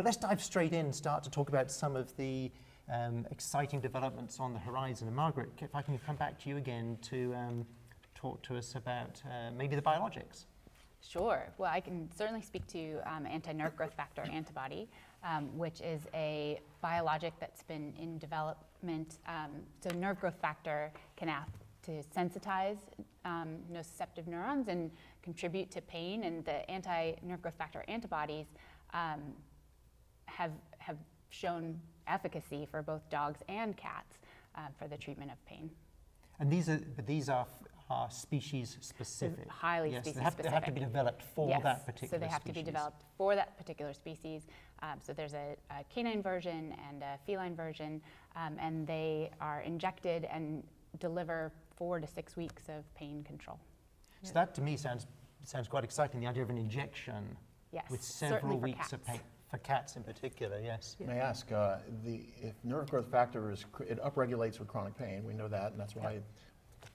let's dive straight in and start to talk about some of the exciting developments on the horizon. And Margaret, if I can come back to you again to talk to us about maybe the biologics. Sure. Well, I can certainly speak to anti-nerve growth factor antibody, which is a biologic that's been in development. So nerve growth factor can act to sensitize nociceptive neurons and contribute to pain. And the anti-nerve growth factor antibodies have shown efficacy for both dogs and cats for the treatment of pain. And these are species specific. Highly yes, species specific. They have to be developed for yes, that particular species. So they have to be developed for that particular species. So there's a canine version and a feline version, and they are injected and deliver 4 to 6 weeks of pain control. So that to me sounds quite exciting, the idea of an injection with several weeks of pain. For cats in particular, yes. May I ask, if nerve growth factor it upregulates with chronic pain, we know that, and that's why it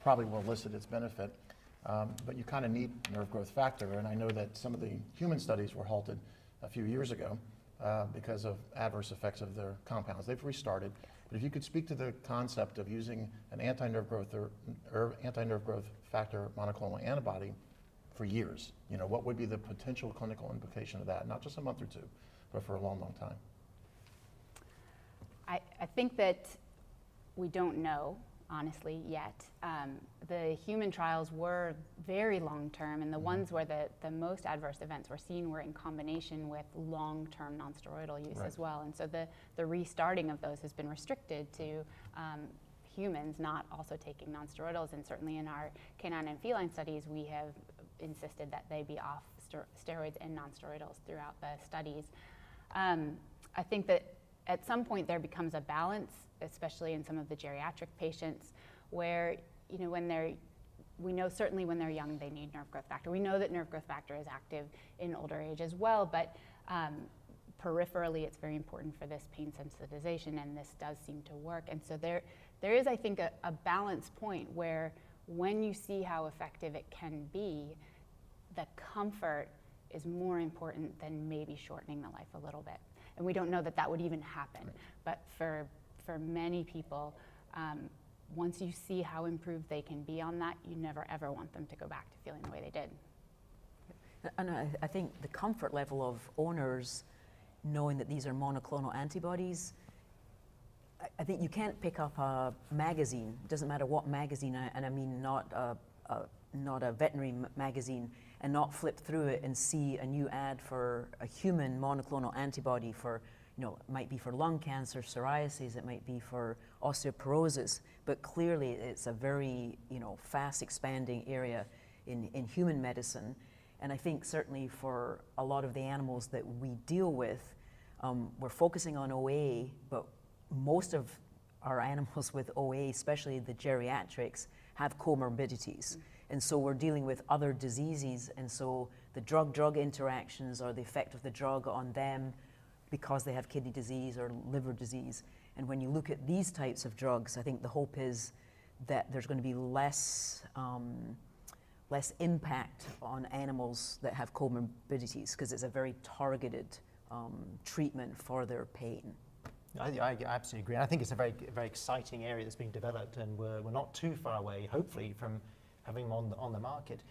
probably will elicit its benefit. But you kind of need nerve growth factor, and I know that some of the human studies were halted a few years ago because of adverse effects of their compounds. They've restarted. But if you could speak to the concept of using an anti-nerve growth or anti-nerve growth factor monoclonal antibody for years, what would be the potential clinical implication of that? Not just a month or two, but for a long, long time. I think that we don't know, honestly, yet. The human trials were very long-term, and the ones where the most adverse events were seen were in combination with long-term nonsteroidal use as well. And so the restarting of those has been restricted to humans not also taking nonsteroidals, and certainly in our canine and feline studies, we have insisted that they be off steroids and nonsteroidals throughout the studies. I think that at some point there becomes a balance, especially in some of the geriatric patients, where we know certainly when they're young they need nerve growth factor. We know that nerve growth factor is active in older age as well, but peripherally it's very important for this pain sensitization, and this does seem to work. And so there is, I think, a balance point where when you see how effective it can be, the comfort is more important than maybe shortening the life a little bit. And we don't know that that would even happen. Right. But for many people, once you see how improved they can be on that, you never ever want them to go back to feeling the way they did. And I think the comfort level of owners knowing that these are monoclonal antibodies, I think you can't pick up a magazine, it doesn't matter what magazine, and I mean not a veterinary magazine, and not flip through it and see a new ad for a human monoclonal antibody for, it might be for lung cancer, psoriasis, it might be for osteoporosis, but clearly it's a very, fast expanding area in human medicine. And I think certainly for a lot of the animals that we deal with, we're focusing on OA, but most of our animals with OA, especially the geriatrics, have comorbidities. And so we're dealing with other diseases, and so the drug-drug interactions or the effect of the drug on them because they have kidney disease or liver disease. And when you look at these types of drugs, I think the hope is that there's going to be less impact on animals that have comorbidities, because it's a very targeted treatment for their pain. I absolutely agree. I think it's a very, very exciting area that's being developed, and we're not too far away, hopefully, from having them on the market.